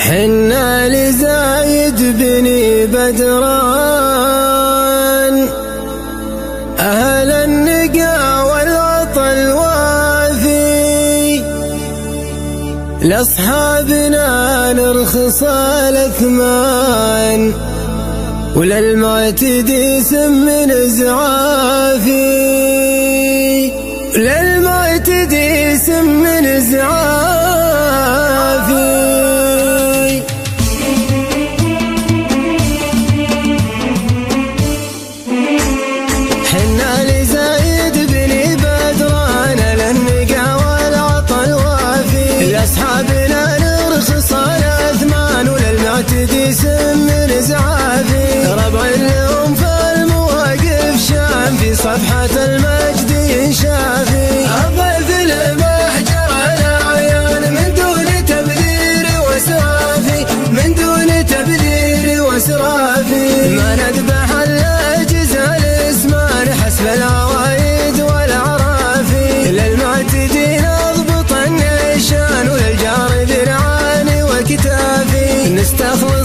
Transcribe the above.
حنا لزايد بن بدران أهل النقا والعطا الوافي، لأصحابنا نرخص الأثمان وللمعتدي سم زعافي، للمعتدي سم زعافي. حنا لزايد بن بدران للنقا والعطا الوافي، لأصحابنا نرخص الأثمان وللمعتدي سم زعافي. ربع اليوم في المواقف شام في صفحة المجد ينشافي، الضيف المحجر الأعيان من دون تبذير واسرافي، من دون تبذير واسرافي. ما نذبح الأجزاء الاسمان حسب العوايد والعرافي، للمعتدي نضبط النيشان وللجار ذرعان وكتافي. نستخلص